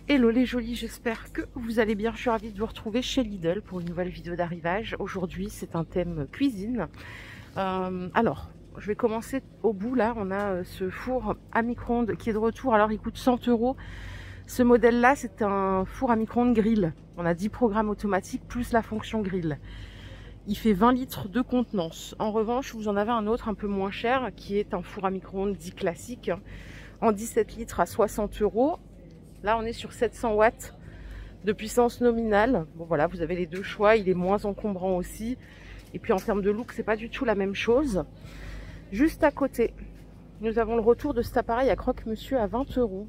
Hello les jolis, j'espère que vous allez bien. Je suis ravie de vous retrouver chez Lidl pour une nouvelle vidéo d'arrivage. Aujourd'hui, c'est un thème cuisine. Alors, je vais commencer au bout là. On a ce four à micro-ondes qui est de retour. Alors, il coûte 100 €. Ce modèle-là, c'est un four à micro-ondes grill. On a 10 programmes automatiques plus la fonction grill. Il fait 20 litres de contenance. En revanche, vous en avez un autre un peu moins cher qui est un four à micro-ondes dit classique en 17 litres à 60 €. Là, on est sur 700 watts de puissance nominale. Bon, voilà, vous avez les deux choix. Il est moins encombrant aussi. Et puis, en termes de look, c'est pas du tout la même chose. Juste à côté, nous avons le retour de cet appareil à croque-monsieur à 20 €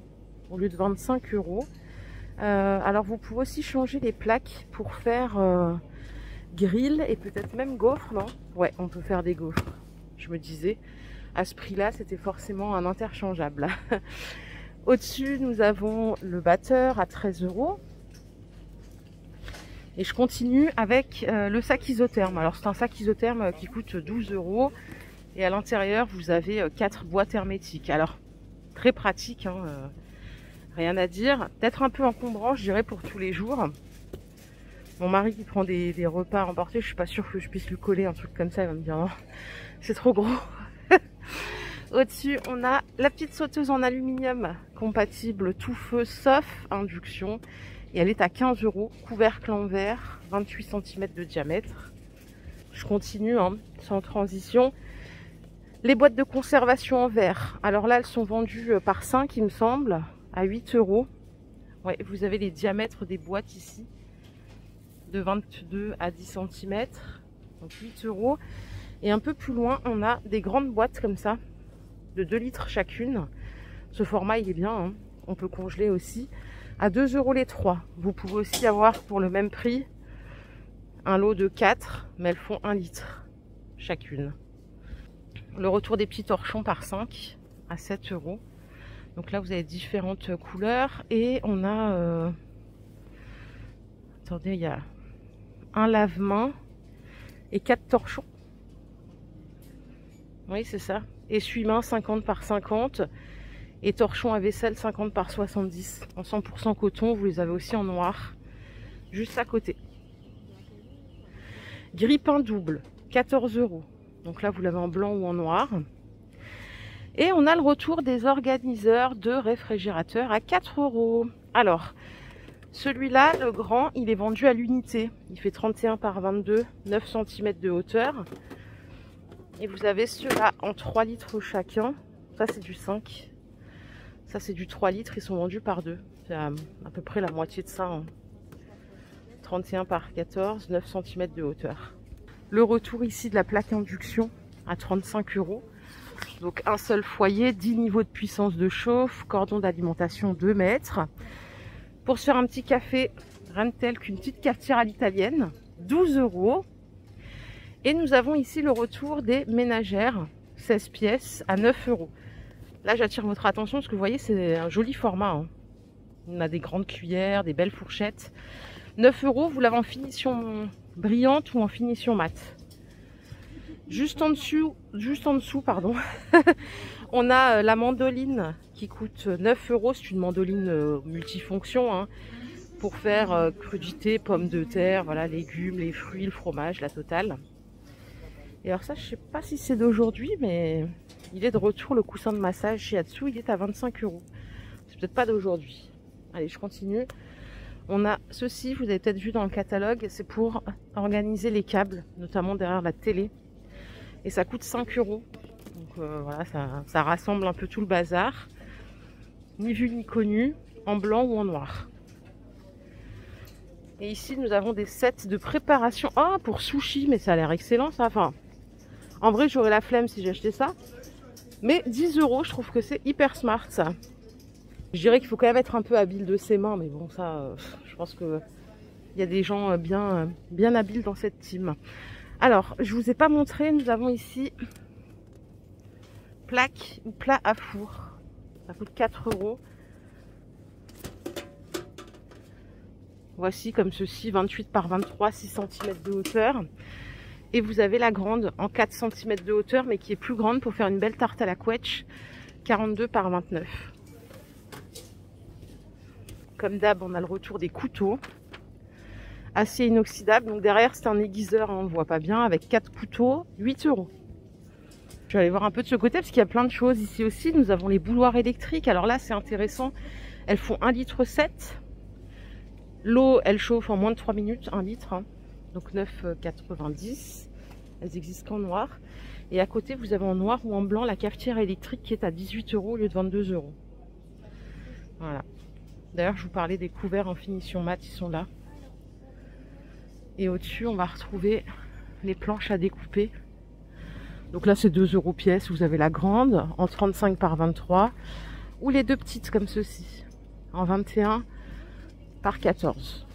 au lieu de 25 €. Alors, vous pouvez aussi changer les plaques pour faire grill et peut-être même gaufre, non? Ouais, on peut faire des gaufres. Je me disais, à ce prix-là, c'était forcément un interchangeable. Au-dessus, nous avons le batteur à 13 €. Et je continue avec le sac isotherme. Alors, c'est un sac isotherme qui coûte 12 €. Et à l'intérieur, vous avez 4 boîtes hermétiques. Alors, très pratique, hein, rien à dire. Peut-être un peu encombrant, je dirais, pour tous les jours. Mon mari qui prend des repas emportés, je suis pas sûre que je puisse lui coller un truc comme ça. Il va me dire non, c'est trop gros. Au-dessus, on a la petite sauteuse en aluminium compatible tout feu sauf induction. Et elle est à 15 €, couvercle en verre, 28 cm de diamètre. Je continue, hein, sans transition. Les boîtes de conservation en verre. Alors là, elles sont vendues par 5, il me semble, à 8 €. Ouais, vous avez les diamètres des boîtes ici, de 22 à 10 cm. Donc 8 €. Et un peu plus loin, on a des grandes boîtes comme ça, de 2 litres chacune. Ce format, il est bien, hein. On peut congeler aussi. À 2 € les 3. Vous pouvez aussi avoir pour le même prix un lot de 4, mais elles font 1 litre chacune. Le retour des petits torchons par 5 à 7 €. Donc là, vous avez différentes couleurs. Et on a... attendez, il y a un lave-main et 4 torchons. Oui, c'est ça. Essuie-main 50 par 50 et torchon à vaisselle 50 par 70. En 100% coton, vous les avez aussi en noir, juste à côté. Grille-pain double, 14 €. Donc là, vous l'avez en blanc ou en noir. Et on a le retour des organiseurs de réfrigérateurs à 4 €. Alors, celui-là, le grand, il est vendu à l'unité. Il fait 31 par 22, 9 cm de hauteur. Et vous avez ceux-là en 3 litres chacun. Ça, c'est du 5. Ça, c'est du 3 litres. Ils sont vendus par 2. C'est à peu près la moitié de ça. Hein. 31 par 14, 9 cm de hauteur. Le retour ici de la plaque induction à 35 €. Donc, un seul foyer, 10 niveaux de puissance de chauffe, cordon d'alimentation 2 mètres. Pour se faire un petit café, rien de tel qu'une petite cafetière à l'italienne, 12 €. Et nous avons ici le retour des ménagères, 16 pièces à 9 €. Là, j'attire votre attention parce que vous voyez, c'est un joli format. Hein. On a des grandes cuillères, des belles fourchettes. 9 €, vous l'avez en finition brillante ou en finition mate. Juste en dessous, pardon, on a la mandoline qui coûte 9 €. C'est une mandoline multifonction, hein, pour faire crudité, pommes de terre, voilà, légumes, les fruits, le fromage, la totale. Et alors ça, je sais pas si c'est d'aujourd'hui, mais il est de retour. Le coussin de massage chez Atsu, il est à 25 €. C'est peut-être pas d'aujourd'hui. Allez, je continue. On a ceci, vous avez peut-être vu dans le catalogue, c'est pour organiser les câbles, notamment derrière la télé. Et ça coûte 5 €. Donc voilà, ça rassemble un peu tout le bazar. Ni vu ni connu, en blanc ou en noir. Et ici, nous avons des sets de préparation. Ah, pour sushi, mais ça a l'air excellent ça. Enfin, en vrai, j'aurais la flemme si j'achetais ça. Mais 10 €, je trouve que c'est hyper smart ça. Je dirais qu'il faut quand même être un peu habile de ses mains. Mais bon, ça, je pense qu'il y a des gens bien habiles dans cette team. Alors, je vous ai pas montré, nous avons ici plaque ou plat à four. Ça coûte 4 €. Voici comme ceci, 28 par 23, 6 cm de hauteur. Et vous avez la grande en 4 cm de hauteur, mais qui est plus grande pour faire une belle tarte à la couetch, 42 par 29. Comme d'hab, on a le retour des couteaux. Acier inoxydable. Donc derrière, c'est un aiguiseur, hein, on ne le voit pas bien, avec 4 couteaux, 8 €. Je vais aller voir un peu de ce côté parce qu'il y a plein de choses. Ici aussi, nous avons les bouilloires électriques. Alors là, c'est intéressant. Elles font 1,7 litre. L'eau, elle chauffe en moins de 3 minutes, 1 litre. Hein. Donc 9,90 €. Elles existent qu'en noir. Et à côté, vous avez en noir ou en blanc la cafetière électrique qui est à 18 € au lieu de 22 €. Voilà. D'ailleurs, je vous parlais des couverts en finition mat, ils sont là. Et au-dessus, on va retrouver les planches à découper. Donc là, c'est 2 € pièce. Vous avez la grande en 35 par 23 ou les deux petites comme ceci en 21 par 14.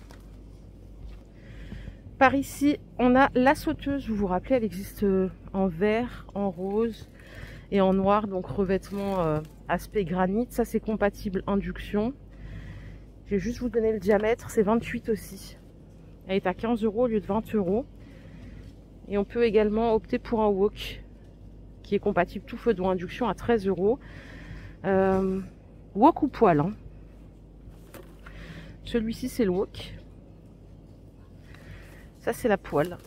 Par ici, on a la sauteuse. Vous vous rappelez, elle existe en vert, en rose et en noir. Donc revêtement aspect granit. Ça, c'est compatible induction. Je vais juste vous donner le diamètre. C'est 28 aussi. Elle est à 15 € au lieu de 20 €. Et on peut également opter pour un wok qui est compatible tout feu d'eau induction à 13 €. Wok ou poêle. Hein. Celui-ci, c'est le wok. Ça, c'est la poêle.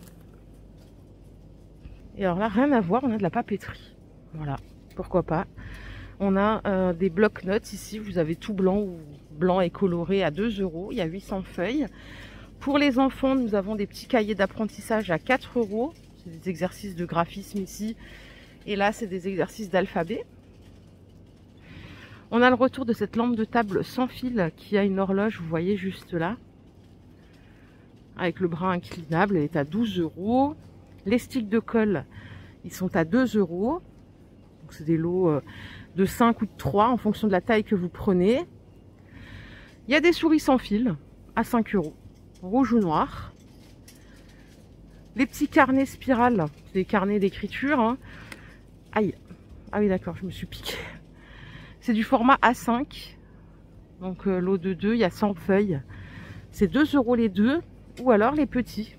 Et alors là, rien à voir, on a de la papeterie. Voilà, pourquoi pas. On a des blocs-notes ici. Vous avez tout blanc ou blanc et coloré à 2 €. Il y a 800 feuilles. Pour les enfants, nous avons des petits cahiers d'apprentissage à 4 €. C'est des exercices de graphisme ici. Et là, c'est des exercices d'alphabet. On a le retour de cette lampe de table sans fil qui a une horloge, vous voyez juste là. Avec le bras inclinable, elle est à 12 €. Les sticks de colle, ils sont à 2 €. Donc c'est des lots de 5 ou de 3 en fonction de la taille que vous prenez. Il y a des souris sans fil à 5 €. Rouge ou noir. Les petits carnets spirales, c'est des carnets d'écriture. Hein. Aïe. Ah oui, d'accord, je me suis piqué. C'est du format A5. Donc lot de 2, il y a 100 feuilles. C'est 2 € les deux. Ou alors les petits.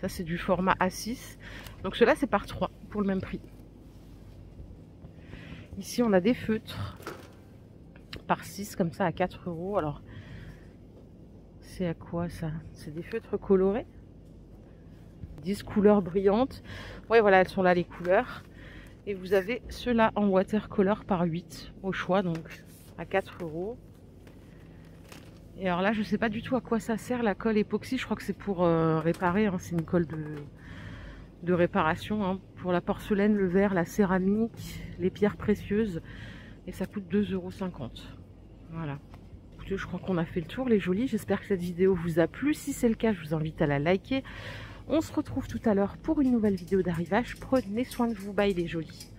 Ça, c'est du format A6. Donc cela, c'est par 3 pour le même prix. Ici, on a des feutres par 6 comme ça à 4 €. Alors, c'est à quoi ça? C'est des feutres colorés. 10 couleurs brillantes. Ouais, voilà, elles sont là les couleurs. Et vous avez ceux-là en watercolor par 8 au choix, donc à 4 €. Et alors là, je ne sais pas du tout à quoi ça sert la colle époxy. Je crois que c'est pour réparer. Hein. C'est une colle de réparation. Hein. Pour la porcelaine, le verre, la céramique, les pierres précieuses. Et ça coûte 2,50 €. Voilà. Écoutez, je crois qu'on a fait le tour, les jolis. J'espère que cette vidéo vous a plu. Si c'est le cas, je vous invite à la liker. On se retrouve tout à l'heure pour une nouvelle vidéo d'arrivage. Prenez soin de vous. Bye les jolis.